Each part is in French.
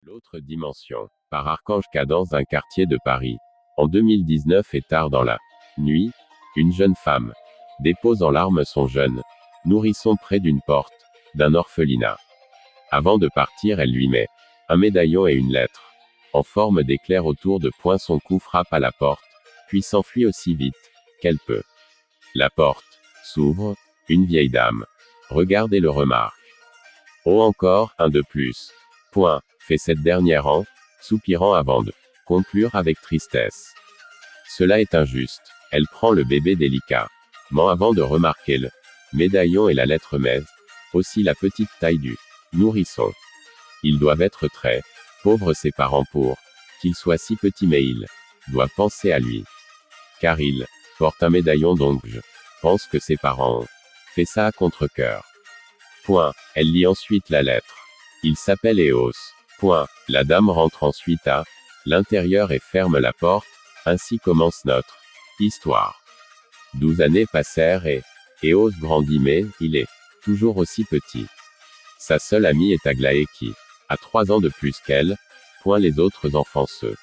L'autre dimension, par Archange K dans un quartier de Paris. En 2019 et tard dans la nuit, une jeune femme dépose en larmes son jeune nourrisson près d'une porte d'un orphelinat. Avant de partir, elle lui met un médaillon et une lettre en forme d'éclair autour de poing. Son cou frappe à la porte, puis s'enfuit aussi vite qu'elle peut. La porte s'ouvre, une vieille dame regarde et le remarque. Oh, encore un de plus. Point, fait cette dernière en soupirant avant de conclure avec tristesse. Cela est injuste. Elle prend le bébé délicatement avant de remarquer le médaillon et la lettre, mais aussi la petite taille du nourrisson. Ils doivent être très pauvres ses parents pour qu'il soit si petit, mais ils doivent penser à lui. Car il porte un médaillon, donc je pense que ses parents ont fait ça à contre-cœur. Point. Elle lit ensuite la lettre. Il s'appelle Eos. Point. La dame rentre ensuite à l'intérieur et ferme la porte. Ainsi commence notre histoire. 12 années passèrent et Eos grandit, mais il est toujours aussi petit. Sa seule amie est Aglaé qui a 3 ans de plus qu'elle. Point. Les autres enfants se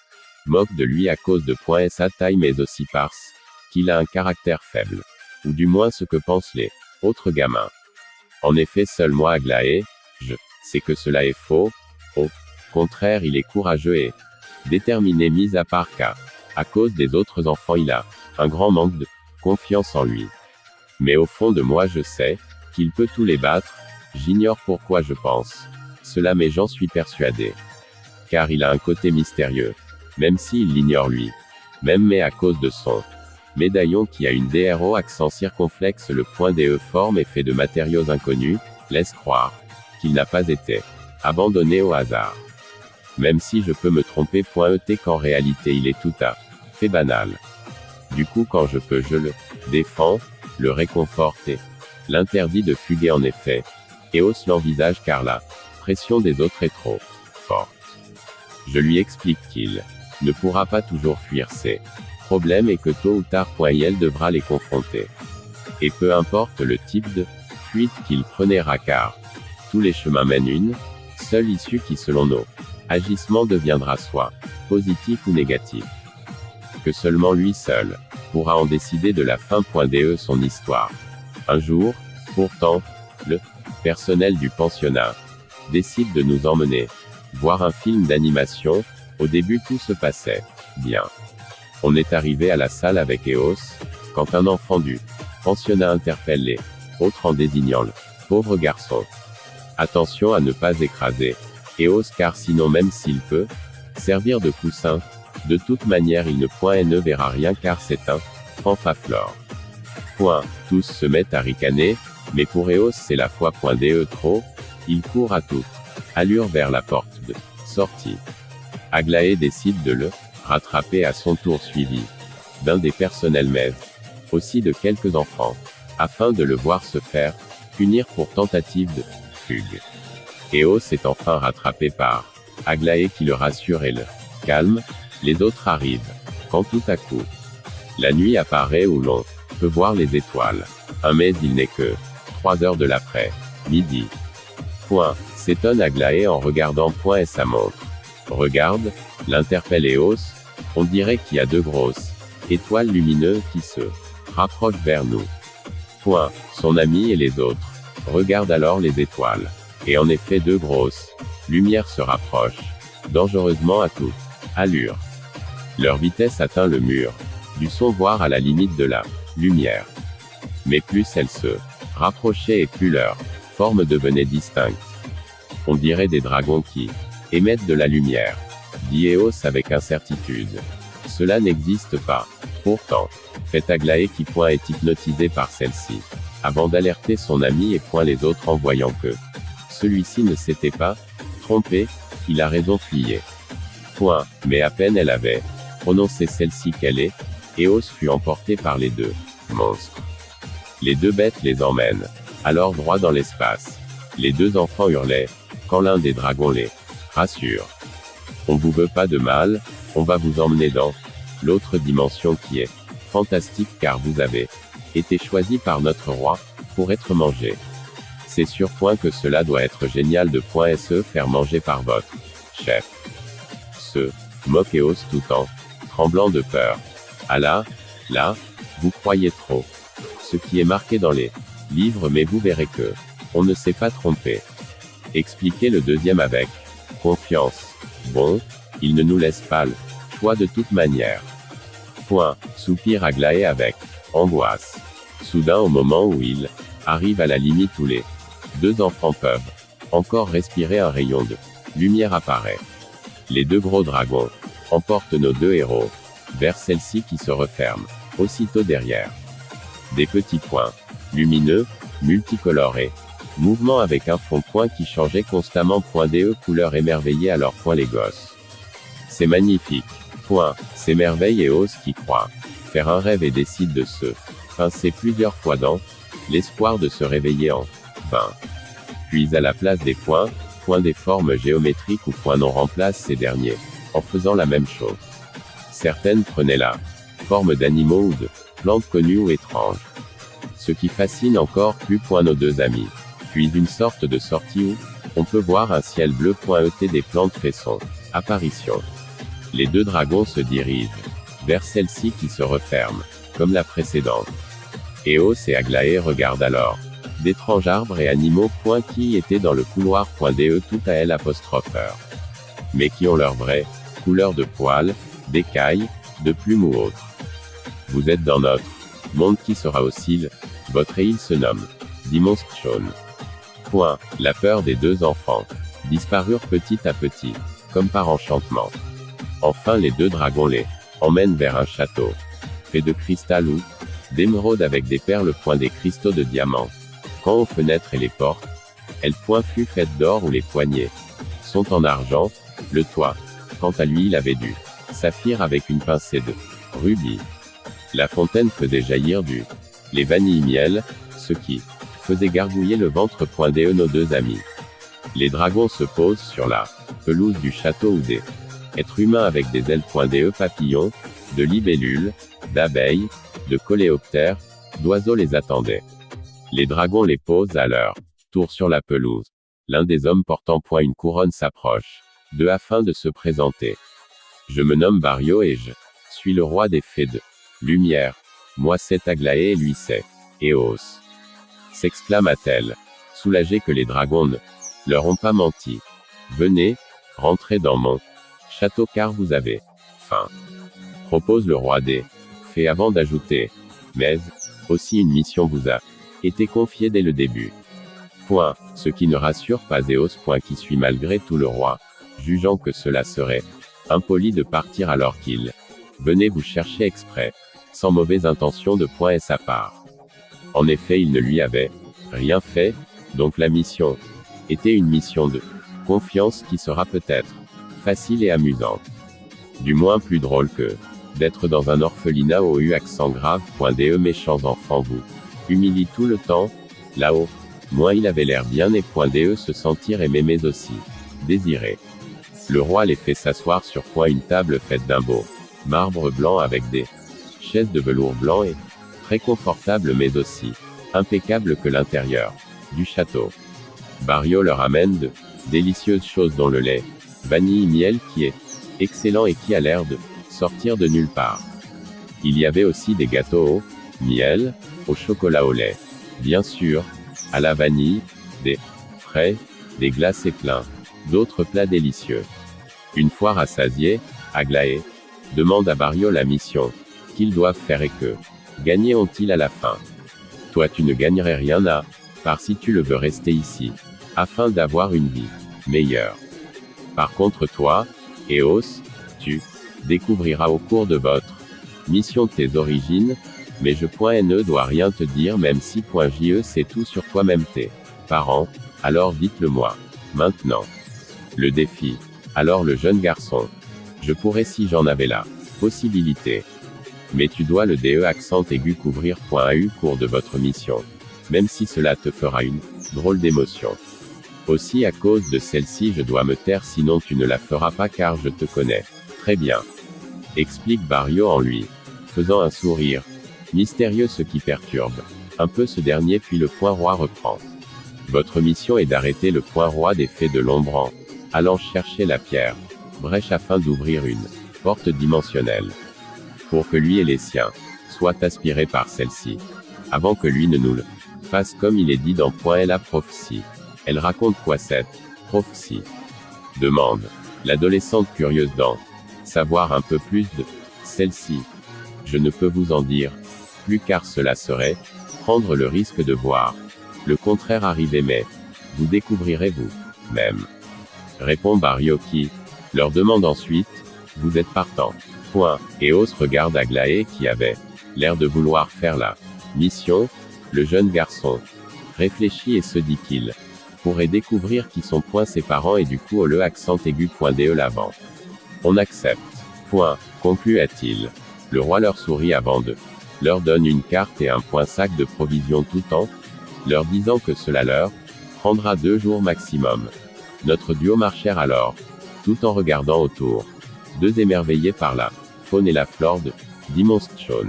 moquent de lui à cause de point sa taille, mais aussi parce qu'il a un caractère faible. Ou du moins ce que pensent les autres gamins. En effet, seul moi, Aglaé, je sais que cela est faux. Au contraire, il est courageux et déterminé, mis à part qu'à cause des autres enfants, il a un grand manque de confiance en lui. Mais au fond de moi, je sais qu'il peut tous les battre. J'ignore pourquoi je pense cela, mais j'en suis persuadé. Car il a un côté mystérieux. Même s'il l'ignore lui-même, mais à cause de son médaillon qui a une DRO accent circonflexe, le point DE forme et fait de matériaux inconnus, laisse croire qu'il n'a pas été abandonné au hasard. Même si je peux me tromper, ET, qu'en réalité il est tout à fait banal. Du coup, quand je peux, je le défends, le réconforte et l'interdit de fuguer. En effet, Eos l'envisage car la pression des autres est trop forte. Je lui explique qu'il ne pourra pas toujours fuir ses problème et que tôt ou tard, elle devra les confronter. Et peu importe le type de fuite qu'il prenait, car tous les chemins mènent une seule issue qui, selon nos agissements, deviendra soit positif ou négatif. Que seulement lui seul pourra en décider de la fin. DE son histoire. Un jour, pourtant, le personnel du pensionnat décide de nous emmener voir un film d'animation. Au début, tout se passait bien. On est arrivé à la salle avec Eos, quand un enfant du pensionnat interpelle les autres en désignant le pauvre garçon. Attention à ne pas écraser Eos, car sinon, même s'il peut servir de coussin, de toute manière il ne verra rien, car c'est un fanfaflore. Tous se mettent à ricaner, mais pour Eos c'est la foi. DE trop, il court à toute allure vers la porte de sortie. Aglaé décide de le rattrapé à son tour, suivi d'un des personnels, mais aussi de quelques enfants, afin de le voir se faire punir pour tentative de fugue. Eos est enfin rattrapé par Aglaé qui le rassure et le calme. Les autres arrivent, quand tout à coup la nuit apparaît où l'on peut voir les étoiles. Mais il n'est que 3 heures de l'après-midi. S'étonne Aglaé en regardant et sa montre. Regarde, l'interpelle Eos. On dirait qu'il y a 2 grosses étoiles lumineuses qui se rapprochent vers nous. Son ami et les autres regardent alors les étoiles. Et en effet, 2 grosses lumières se rapprochent dangereusement à toute allure. Leur vitesse atteint le mur du son, voire à la limite de la lumière. Mais plus elles se rapprochaient et plus leur forme devenait distincte. On dirait des dragons qui émettent de la lumière, dit Eos avec incertitude. Cela n'existe pas. Pourtant, fait Aglaé qui est hypnotisé par celle-ci, avant d'alerter son ami et les autres en voyant que celui-ci ne s'était pas trompé. Il a raison, plié. Mais à peine elle avait prononcé celle-ci Eos fut emporté par les 2 monstres. Les 2 bêtes les emmènent alors droit dans l'espace. Les 2 enfants hurlaient quand l'un des dragons les rassure. On vous veut pas de mal, on va vous emmener dans l'autre dimension qui est fantastique, car vous avez été choisi par notre roi pour être mangé. C'est sûr que cela doit être génial de se faire manger par votre chef. Se moque Eos tout en tremblant de peur. Ah là, vous croyez trop. Ce qui est marqué dans les livres, mais vous verrez que on ne s'est pas trompé. Expliquez le deuxième avec confiance. Bon, il ne nous laisse pas le choix de toute manière. Point, soupire Aglaé avec angoisse. Soudain, au moment où il arrive à la limite où les deux enfants peuvent encore respirer, un rayon de lumière apparaît. Les deux gros dragons emportent nos deux héros vers celle-ci qui se referme aussitôt derrière. Des petits points lumineux, multicolorés, mouvement avec un fond point qui changeait constamment. Des couleurs émerveillées à leur point les gosses. C'est magnifique. S'émerveille Eos qui croit faire un rêve et décide de se pincer plusieurs fois dans l'espoir de se réveiller en vain. Puis à la place des points des formes géométriques ou points non remplacent ces derniers, en faisant la même chose. Certaines prenaient la forme d'animaux ou de plantes connues ou étranges. Ce qui fascine encore plus nos deux amis. Puis une sorte de sortie où on peut voir un ciel bleu. Des plantes fait son apparition. Les deux dragons se dirigent vers celle-ci qui se referme, comme la précédente. Eos et Aglaé regardent alors d'étranges arbres et animaux qui étaient dans le couloir. Tout à elle apostropheur. Mais qui ont leur vraie couleur de poils, d'écailles, de plumes ou autres. Vous êtes dans notre monde qui sera aussi votre et il se nomme Dimension. La peur des deux enfants disparurent petit à petit, comme par enchantement. Enfin les deux dragons les emmènent vers un château fait de cristal ou d'émeraude avec des perles. Des cristaux de diamants. Quant aux fenêtres et les portes, elles fut faite d'or ou les poignées sont en argent. Le toit, quant à lui, il avait du saphir avec une pincée de rubis. La fontaine faisait jaillir du lait vanille-miel, ce qui faisait gargouiller le ventre. Nos deux amis. Les dragons se posent sur la pelouse du château où des êtres humains avec des ailes. Papillons, de libellules, d'abeilles, de coléoptères, d'oiseaux les attendaient. Les dragons les posent à leur tour sur la pelouse. L'un des hommes portant une couronne s'approche d'eux afin de se présenter. Je me nomme Barrio et je suis le roi des fées de lumière. Moi c'est Aglaé et lui c'est Eos. S'exclama-t-elle, soulagée que les dragons ne leur ont pas menti. Venez, rentrez dans mon château car vous avez faim. Propose le roi des fées avant d'ajouter. Mais, aussi une mission vous a été confiée dès le début. Ce qui ne rassure pas Eos. Qui suit malgré tout le roi, jugeant que cela serait impoli de partir alors qu'il venait vous chercher exprès, sans mauvaise intention de et sa part. En effet, il ne lui avait rien fait, donc la mission était une mission de confiance qui sera peut-être facile et amusante. Du moins plus drôle que d'être dans un orphelinat au accent grave. Des méchants enfants vous humilient tout le temps, là-haut. Moins il avait l'air bien et des se sentir aimé mais aussi désiré. Le roi les fait s'asseoir sur une table faite d'un beau marbre blanc avec des chaises de velours blanc et très confortable mais aussi impeccable que l'intérieur du château. Barrio leur amène de délicieuses choses dont le lait vanille-miel qui est excellent et qui a l'air de sortir de nulle part. Il y avait aussi des gâteaux au miel, au chocolat au lait, bien sûr, à la vanille, des frais, des glaces et plein d'autres plats délicieux. Une fois rassasiés, Aglaé demande à Barrio la mission qu'ils doivent faire et que gagner ont-ils à la fin. Toi tu ne gagnerais rien à part si tu le veux rester ici, afin d'avoir une vie meilleure. Par contre toi, Eos, tu découvriras au cours de votre mission tes origines, mais je ne dois rien te dire même si je sais tout sur toi-même tes parents, alors dites-le moi. Maintenant. Le défi. Alors le jeune garçon. Je pourrais si j'en avais la possibilité. Mais tu dois le accent aigu couvrir .au cours de votre mission. Même si cela te fera une drôle d'émotion. Aussi à cause de celle-ci je dois me taire sinon tu ne la feras pas car je te connais. Très bien. Explique Barrio en lui faisant un sourire mystérieux ce qui perturbe un peu ce dernier puis le roi reprend. Votre mission est d'arrêter le roi des fées de l'ombre en allant chercher la pierre, brèche afin d'ouvrir une porte dimensionnelle, pour que lui et les siens soient aspirés par celle-ci, avant que lui ne nous le fasse comme il est dit dans la prophétie. Elle raconte quoi cette prophétie? Demande l'adolescente curieuse d'en savoir un peu plus de celle-ci. Je ne peux vous en dire plus car cela serait prendre le risque de voir le contraire arriver, mais vous découvrirez vous-même. Répond Barrio qui leur demande ensuite, vous êtes partant. Eos regarde Aglaé qui avait l'air de vouloir faire la mission. Le jeune garçon réfléchit et se dit qu'il pourrait découvrir qui sont ses parents et du coup au le accent aigu .de l'avant. On accepte. Conclut-a-t-il. Le roi leur sourit avant de leur donne une carte et un sac de provisions tout en leur disant que cela leur prendra 2 jours maximum. Notre duo marchèrent alors, tout en regardant autour, 2 émerveillés par la faune et la flore de Dimension.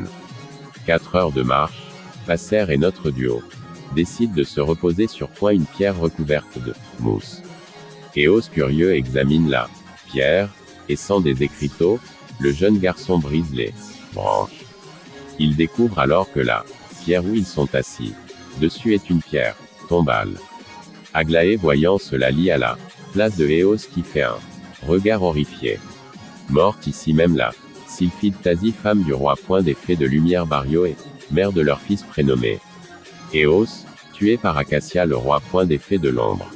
4 heures de marche passèrent et notre duo décide de se reposer sur une pierre recouverte de mousse. Eos curieux examine la pierre, et sans des écriteaux, le jeune garçon brise les branches. Il découvre alors que la pierre où ils sont assis dessus est une pierre tombale. Aglaé voyant cela lit à la place de Eos qui fait un regard horrifié. Morte ici même la Sylphide Tasie, femme du roi. Des fées de lumière Barrio et mère de leur fils prénommé Eos, tué par Acacia le roi. Des fées de l'ombre.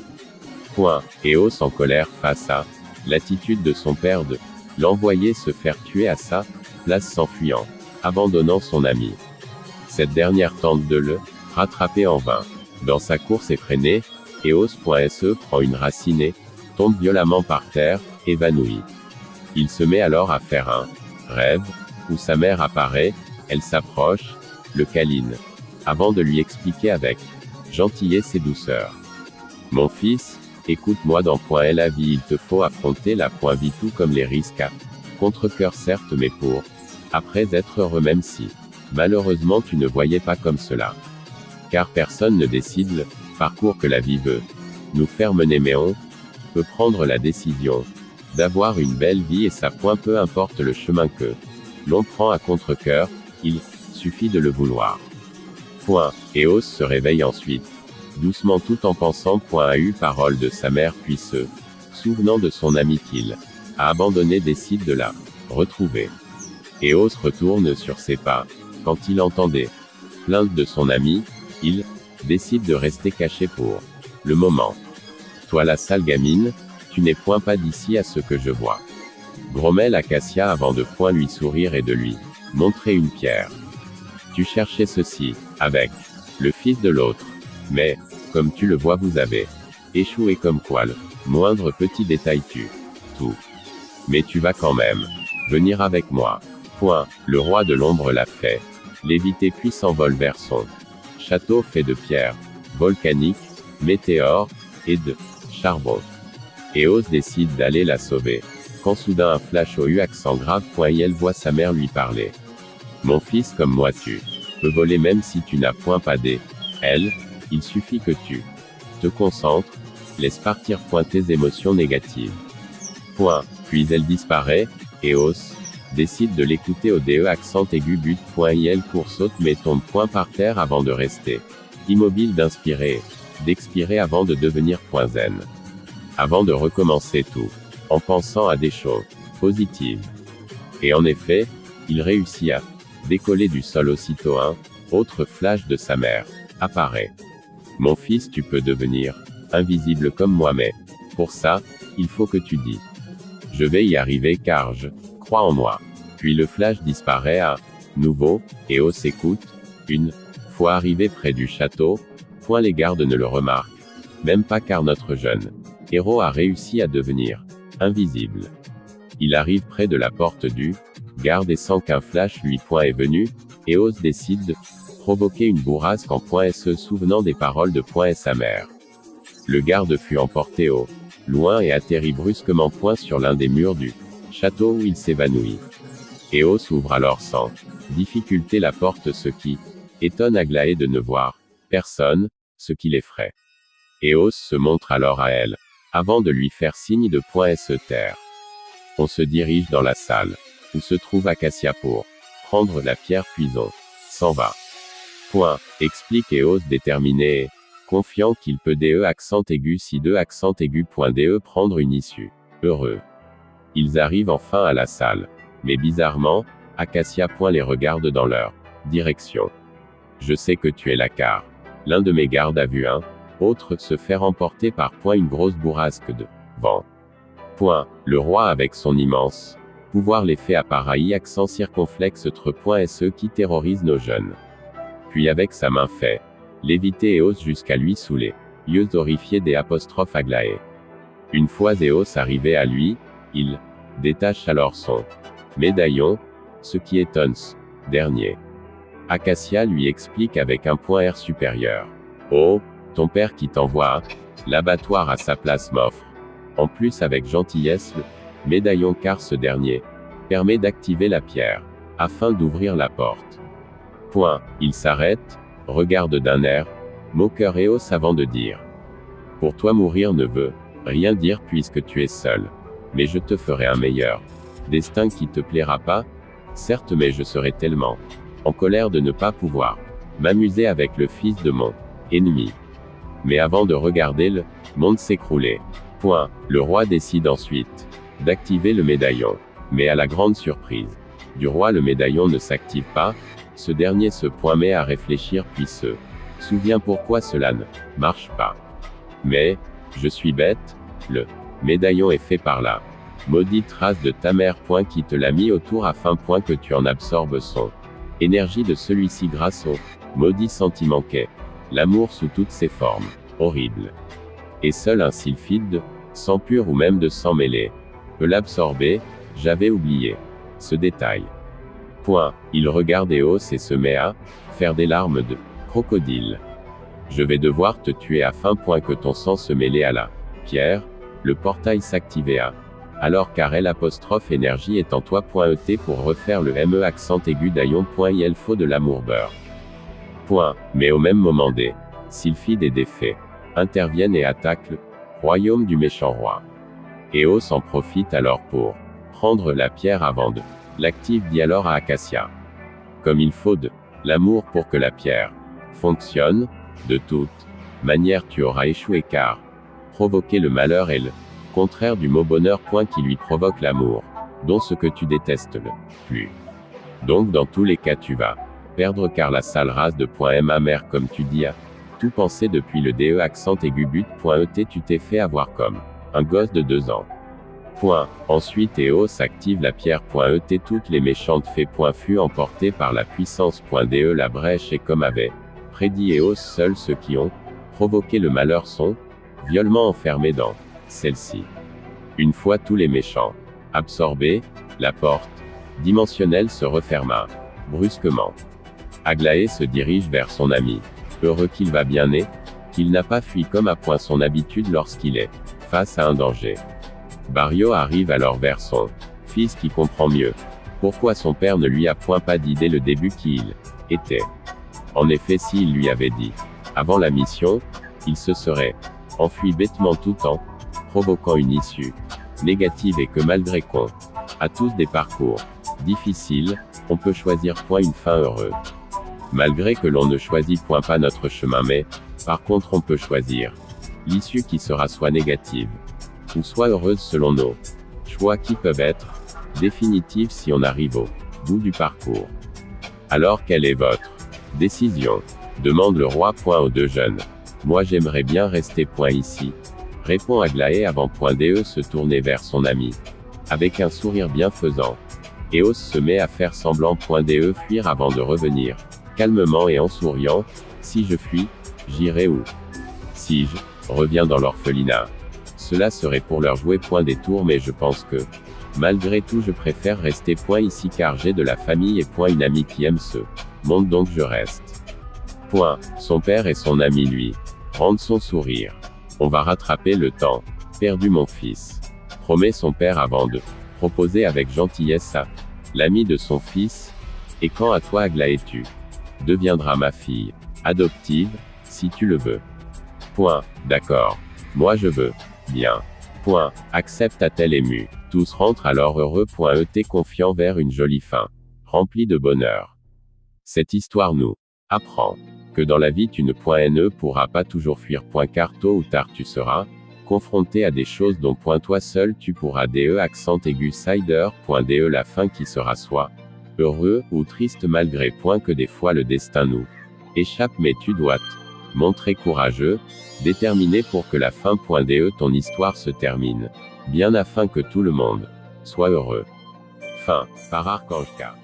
Eos en colère face à l'attitude de son père de l'envoyer se faire tuer à sa place s'enfuyant, abandonnant son ami. Cette dernière tente de le rattraper en vain. Dans sa course effrénée, Eos.se prend une racine et tombe violemment par terre, évanoui. Il se met alors à faire un rêve, où sa mère apparaît, elle s'approche, le câline, avant de lui expliquer avec gentillesse et douceur. Mon fils, écoute-moi dans la vie il te faut affronter la vie tout comme les risques à contre-cœur certes mais pour après être heureux même si malheureusement tu ne voyais pas comme cela. Car personne ne décide le parcours que la vie veut nous faire mener mais on peut prendre la décision d'avoir une belle vie et ça peu importe le chemin que l'on prend à contre-cœur, il suffit de le vouloir. Eos se réveille ensuite, doucement tout en pensant à eu parole de sa mère puis se souvenant de son ami qu'il a abandonné décide de la retrouver. Eos retourne sur ses pas, quand il entend des plaintes de son ami, il décide de rester caché pour le moment. Toi la sale gamine, tu n'es pas d'ici à ce que je vois. Grommelle Acacia avant de lui sourire et de lui montrer une pierre. Tu cherchais ceci, avec le fils de l'autre. Mais, comme tu le vois vous avez échoué comme quoi le moindre petit détail tue tout. Mais tu vas quand même venir avec moi. Le roi de l'ombre l'a fait. Léviter puis s'envole vers son château fait de pierres volcaniques, météores, et de charbon. Eos décide d'aller la sauver. Quand soudain un flash au accent grave. Et elle voit sa mère lui parler. Mon fils comme moi tu peux voler même si tu n'as pas des ailes, il suffit que tu te concentres, laisse partir tes émotions négatives. Puis elle disparaît, Eos décide de l'écouter au accent aigu but. Elle court saute mais tombe par terre avant de rester immobile d'inspirer, d'expirer avant de devenir zen. Avant de recommencer tout, en pensant à des choses positives. Et en effet, il réussit à décoller du sol aussitôt un autre flash de sa mère apparaît. Mon fils tu peux devenir invisible comme moi mais, pour ça, il faut que tu dis. Je vais y arriver car je crois en moi. Puis le flash disparaît à nouveau, Eos s'écoute, une fois arrivé près du château, les gardes ne le remarquent même pas car notre jeune héros a réussi à devenir invisible. Il arrive près de la porte du garde et sans qu'un flash lui est venu, Eos décide de provoquer une bourrasque en se souvenant des paroles de sa mère. Le garde fut emporté au loin et atterrit brusquement sur l'un des murs du château où il s'évanouit. Eos ouvre alors sans difficulté la porte ce qui étonne Aglaé de ne voir personne, ce qui l'effraie. Eos se montre alors à elle, avant de lui faire signe de se taire. On se dirige dans la salle, où se trouve Acacia pour prendre la pierre puis on s'en va. Explique Eos déterminé et confiant qu'il peut accent aigu si accent aigu prendre une issue. Heureux. Ils arrivent enfin à la salle. Mais bizarrement, Acacia les regarde dans leur direction. Je sais que tu es là car l'un de mes gardes a vu un autre se faire emporter par une grosse bourrasque de vent. Le roi avec son immense pouvoir les fait apparaître accent circonflexe ce qui terrorise nos jeunes. Puis avec sa main fait léviter Eos jusqu'à lui sous les yeux horrifiés des apostrophes Aglaé. Une fois Eos arrivé à lui, il détache alors son médaillon, ce qui étonne ce dernier. Acacia lui explique avec un R supérieur. Oh, ton père qui t'envoie à l'abattoir à sa place m'offre. En plus avec gentillesse le médaillon car ce dernier permet d'activer la pierre, afin d'ouvrir la porte. Il s'arrête, regarde d'un air moqueur Eos avant de dire. Pour toi mourir ne veut rien dire puisque tu es seul. Mais je te ferai un meilleur destin qui te plaira pas, certes mais je serai tellement en colère de ne pas pouvoir m'amuser avec le fils de mon ennemi. Mais avant de regarder le monde s'écrouler. Le roi décide ensuite d'activer le médaillon. Mais à la grande surprise du roi le médaillon ne s'active pas, ce dernier se met à réfléchir puis se souvient pourquoi cela ne marche pas. Mais, je suis bête, le médaillon est fait par la maudite race de ta mère qui te l'a mis autour afin que tu en absorbes son énergie de celui-ci grâce au maudit sentiment qu'est l'amour sous toutes ses formes horribles. Et seul un sylphide de sang pur ou même de sang mêlé peut l'absorber, j'avais oublié ce détail. Il regarde Eos et se met à faire des larmes de crocodile. Je vais devoir te tuer afin que ton sang se mêle à la pierre, le portail s'activera. Alors car l'apostrophe énergie est en toi. Et pour refaire le me accent aigu d'aillon. Il faut de l'amour beurre. Mais au même moment des sylphides et des fées interviennent et attaquent le royaume du méchant roi. Eos en profite alors pour prendre la pierre avant de l'active dit alors à Acacia. Comme il faut de l'amour pour que la pierre fonctionne, de toute manière tu auras échoué car provoquer le malheur est le contraire du mot bonheur. Qui lui provoque l'amour, dont ce que tu détestes le plus. Donc dans tous les cas tu vas perdre car la sale race de ma mère comme tu dis a tout pensé depuis le accent aigu but. Tu t'es fait avoir comme un gosse de 2 ans. Ensuite Eos active la pierre. Toutes les méchantes fées. Fut emportées par la puissance. La brèche et comme avait prédit Eos, seuls ceux qui ont provoqué le malheur sont violemment enfermés dans celle-ci. Une fois tous les méchants absorbés, la porte dimensionnelle se referma brusquement. Aglaé se dirige vers son ami. Heureux qu'il va bien et qu'il n'a pas fui comme à point son habitude lorsqu'il est face à un danger. Barrio arrive alors vers son fils qui comprend mieux pourquoi son père ne lui a pas dit dès le début qui il était. En effet, s'il lui avait dit avant la mission, il se serait enfui bêtement tout en provoquant une issue négative et que malgré qu'on a tous des parcours difficiles, on peut choisir une fin heureuse. Malgré que l'on ne choisit pas notre chemin mais, par contre on peut choisir l'issue qui sera soit négative ou soit heureuse selon nos choix qui peuvent être définitifs si on arrive au bout du parcours. Alors quelle est votre décision? Demande le roi. Aux 2 jeunes. Moi j'aimerais bien rester ici. Répond Aglaé avant de se tourner vers son ami. Avec un sourire bienfaisant. Eos se met à faire semblant de fuir avant de revenir. Calmement et en souriant. Si je fuis, j'irai où? Si je reviens dans l'orphelinat. Cela serait pour leur jouer des tours mais je pense que, malgré tout je préfère rester ici car j'ai de la famille et une amie qui aime ce monde donc je reste. Son père et son ami lui rendent son sourire. On va rattraper le temps perdu mon fils. Promet son père avant de proposer avec gentillesse à l'ami de son fils. Et quand à toi Aglaé tu deviendras ma fille adoptive, si tu le veux. D'accord. Moi je veux Bien. Point. Accepte a-t-elle ému. Tous rentrent alors heureux. Et confiant vers une jolie fin. Remplie de bonheur. Cette histoire nous apprend que dans la vie tu ne pourras pas toujours fuir. Car tôt ou tard tu seras confronté à des choses dont toi seul tu pourras accent aigu cider. La fin qui sera soit heureux ou triste malgré que des fois le destin nous échappe, mais tu dois te montrer courageux, déterminé pour que la fin. Ton histoire se termine bien afin que tout le monde soit heureux. Fin. Par Archange K.